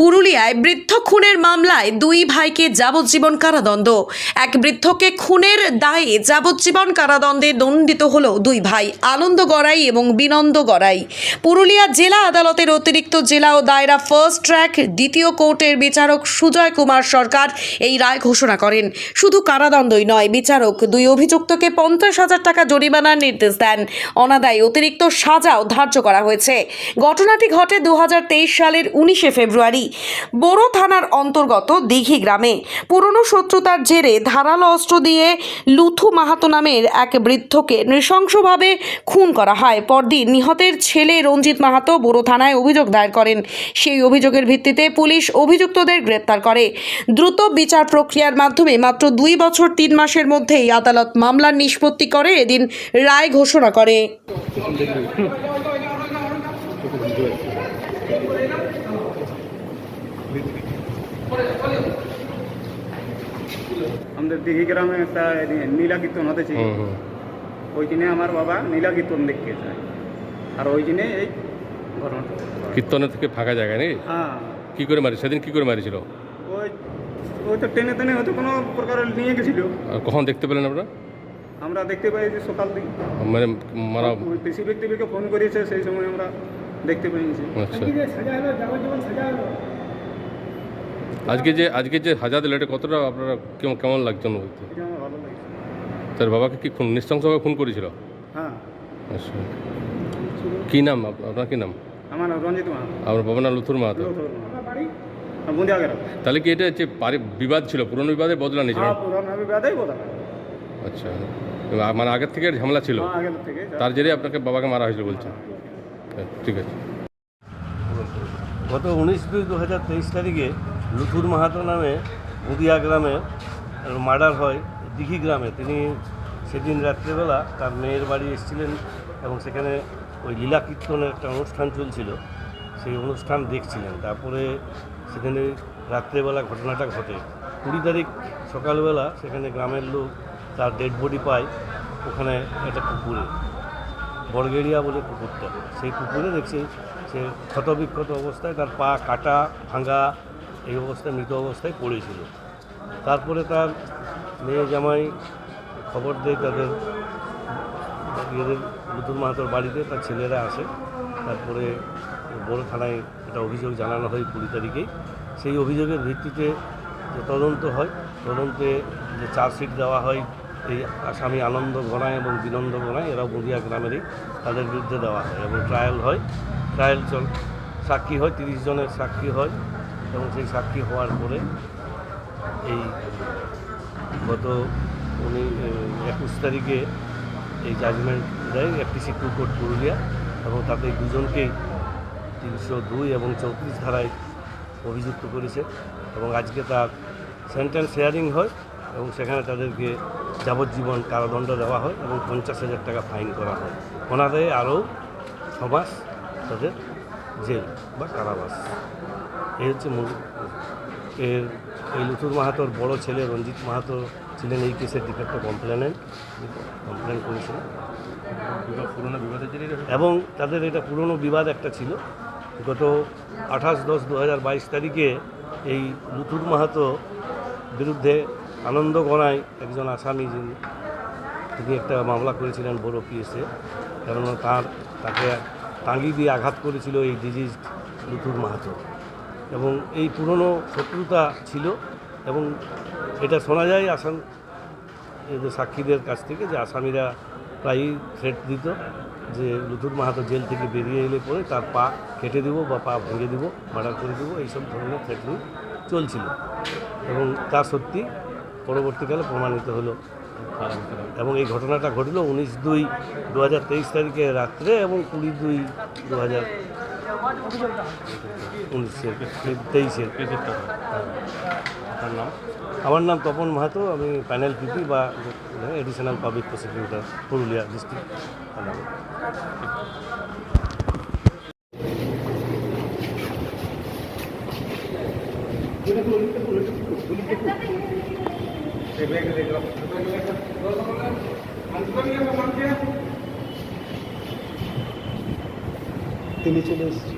পুরুলিয়ায় বৃদ্ধ খুনের মামলায় দুই ভাইকে যাবজ্জীবন কারাদণ্ড। এক বৃদ্ধকে খুনের দায়ে যাবজ্জীবন কারাদণ্ডে দণ্ডিত হল দুই ভাই, আনন্দ গড়াই এবং বিনন্দ গড়াই। পুরুলিয়া জেলা আদালতের অতিরিক্ত জেলা ও দায়রা ফার্স্ট ট্র্যাক দ্বিতীয় কোর্টের বিচারক সুজয় কুমার সরকার এই রায় ঘোষণা করেন। শুধু কারাদণ্ডই নয়, বিচারক দুই অভিযুক্তকে 50,000 টাকা জরিমানার নির্দেশ দেন। অনাদায়ী অতিরিক্ত সাজাও ধার্য করা হয়েছে। ঘটনাটি ঘটে 2023 সালের 19 ফেব্রুয়ারি বোরো থানার অন্তর্গত দিঘি গ্রামে। পুরনো শত্রুতার জেরে ধারালো অস্ত্র দিয়ে লুথু মাহাতো নামের এক বৃদ্ধকে নৃশংসভাবে খুন করা হয়। পরদিন নিহতের ছেলে রঞ্জিত মাহাতো বোরো থানায় অভিযোগ দায়ের করেন। সেই অভিযোগের ভিত্তিতে পুলিশ অভিযুক্তদের গ্রেপ্তার করে। দ্রুত বিচার প্রক্রিয়ার মাধ্যমে মাত্র 2 বছর 3 মাসের মধ্যেই আদালত মামলার নিষ্পত্তি করে এদিন রায় ঘোষণা করে। আমাদের দিঘি গ্রামে একটা নীলা কীর্তন হতেছে, ওই দিনে আমার বাবা নীলা কীর্তন দেখতে যায়, আর ওই দিনে এই ঘটনাটা। কীর্তনের থেকে ফাঁকা জায়গায় নেই? হ্যাঁ। কী করে মারি সেদিন, কী করে মারিছিল? ওই ওই তো টেনে টেনে হয়তো কোনো প্রকার নিয়ে গেছিল। আর কখন দেখতে পেলেন আপনারা? আমরা দেখতে পাই যে সকাল দিকে, মানে মারা বেশি ব্যক্তিকে ফোন করেছে, সেই সময় আমরা দেখতে পেয়েছি। আচ্ছা, আজকে যে হাজা দিল, এটা কতটা আপনারা কেমন লাগছে অনুভূতি? এটা আমার ভালো লাগছে। তার বাবাকে কি খুন নৃশংসভাবে খুন করেছিল? হ্যাঁ। আচ্ছা, কী নাম আপনার? কী নাম? আমার রঞ্জিত মাহাতো। আপনার বাবার নাম লুথুর মাহাতো। বুঁদিয়া গেল। তাহলে কি এটা হচ্ছে বিবাদ ছিল, পুরনো বিবাদে বদলা নিয়েছিল? হ্যাঁ, পুরনো বিবাদেই বদলা। আচ্ছা, মানে আগের থেকে ঝামেলা ছিল, হ্যাঁ, আগের থেকে। তার জেরে আপনাকে বাবাকে মারা হয়েছিল বলছেন? ঠিক আছে। গত 19/2/2023 তারিখে লুথুর মাহাতো নামে বুঁদিয়া গ্রামে মার্ডার হয় দিঘি গ্রামে। তিনি সেদিন রাত্রেবেলা তার মেয়ের বাড়ি এসেছিলেন এবং সেখানে ওই লীলা কীর্তনের একটা অনুষ্ঠান চলছিল, সেই অনুষ্ঠান দেখছিলেন। তারপরে সেখানে রাত্রেবেলা ঘটনাটা ঘটে। 20 তারিখ সকালবেলা সেখানে গ্রামের লোক তার ডেড বডি পায় ওখানে একটা পুকুরে, বড়গেড়িয়া বলে পুকুরটা। সেই পুকুরে দেখছি সে ক্ষতবিক্ষত অবস্থায়, তার পা কাটা ভাঙা এই অবস্থায়, মৃত অবস্থায় পড়েছিল। তারপরে তার মেয়ে জামাই খবর দেয় তাদের লুথুর মাহাতোর বাড়িতে, তার ছেলেরা আসে। তারপরে বড় থানায় একটা অভিযোগ জানানো হয় 20 তারিখেই। সেই অভিযোগের ভিত্তিতে যে তদন্ত হয়, তদন্তে যে চার্জশিট দেওয়া হয় এই আসামি আনন্দ গড়াই এবং বিনন্দ গড়াই, এরাও বুঁদিয়া গ্রামেরই, তাদের বিরুদ্ধে দেওয়া হয় এবং ট্রায়াল হয়। সাক্ষী হয়, 30 জনের সাক্ষী হয় এবং সেই সাক্ষী হওয়ার পরে এই গত 21 তারিখে এই জাজমেন্ট দেয় FTC 2 কোর্ট পুরুলিয়া, এবং তাতে দুজনকেই 302 এবং 34 ধারায় অভিযুক্ত করেছে এবং আজকে তার সেন্টেন্স হিয়ারিং হয় এবং সেখানে তাদেরকে যাবজ্জীবন কারাদণ্ড দেওয়া হয় এবং 50,000 টাকা ফাইন করা হয়। অনাদায়ে আরও 6 মাস তাদের জেল বা কারাবাস। এই হচ্ছে মূল। এই লুথুর মাহাতোর বড় ছেলে রঞ্জিত মাহাতো ছিলেন এই কেসের ডিফেক্ট কমপ্লেন করেছিলেন পুরনো বিবাদের জন্য, এবং তাদের এটা পুরনো বিবাদ একটা ছিল। গত 28/10/2022 তারিখে এই লুথুর মাহাতো বিরুদ্ধে আনন্দ গড়াই একজন আসামি, তিনি একটা মামলা করেছিলেন বড় পিএসে, কারণ তাকে টাঙ্গি দিয়ে আঘাত করেছিল এই ডিজিজ লুথুর মাহাতো, এবং এই পুরনো শত্রুতা ছিল। এবং এটা শোনা যায় এদের সাক্ষীদের কাছ থেকে যে আসামিরা প্রায়ই থ্রেট দিত যে লুথুর মাহাতো জেল থেকে বেরিয়ে এলে পরে তার পা কেটে দেবো বা পা ভেঙে দেবো, মার্ডার করে দেবো, এইসব ধরনের থ্রেটনিং চলছিল এবং তা সত্যি পরবর্তীকালে প্রমাণিত হলো। এবং এই ঘটনাটা ঘটল 19/2/2023 তারিখে রাত্রে এবং 20/2/2023 আমার নাম তপন মাহাতো, আমি প্যানেল পিপি বা additional public prosecutor Purulia district. তিনি চলে এসেছি।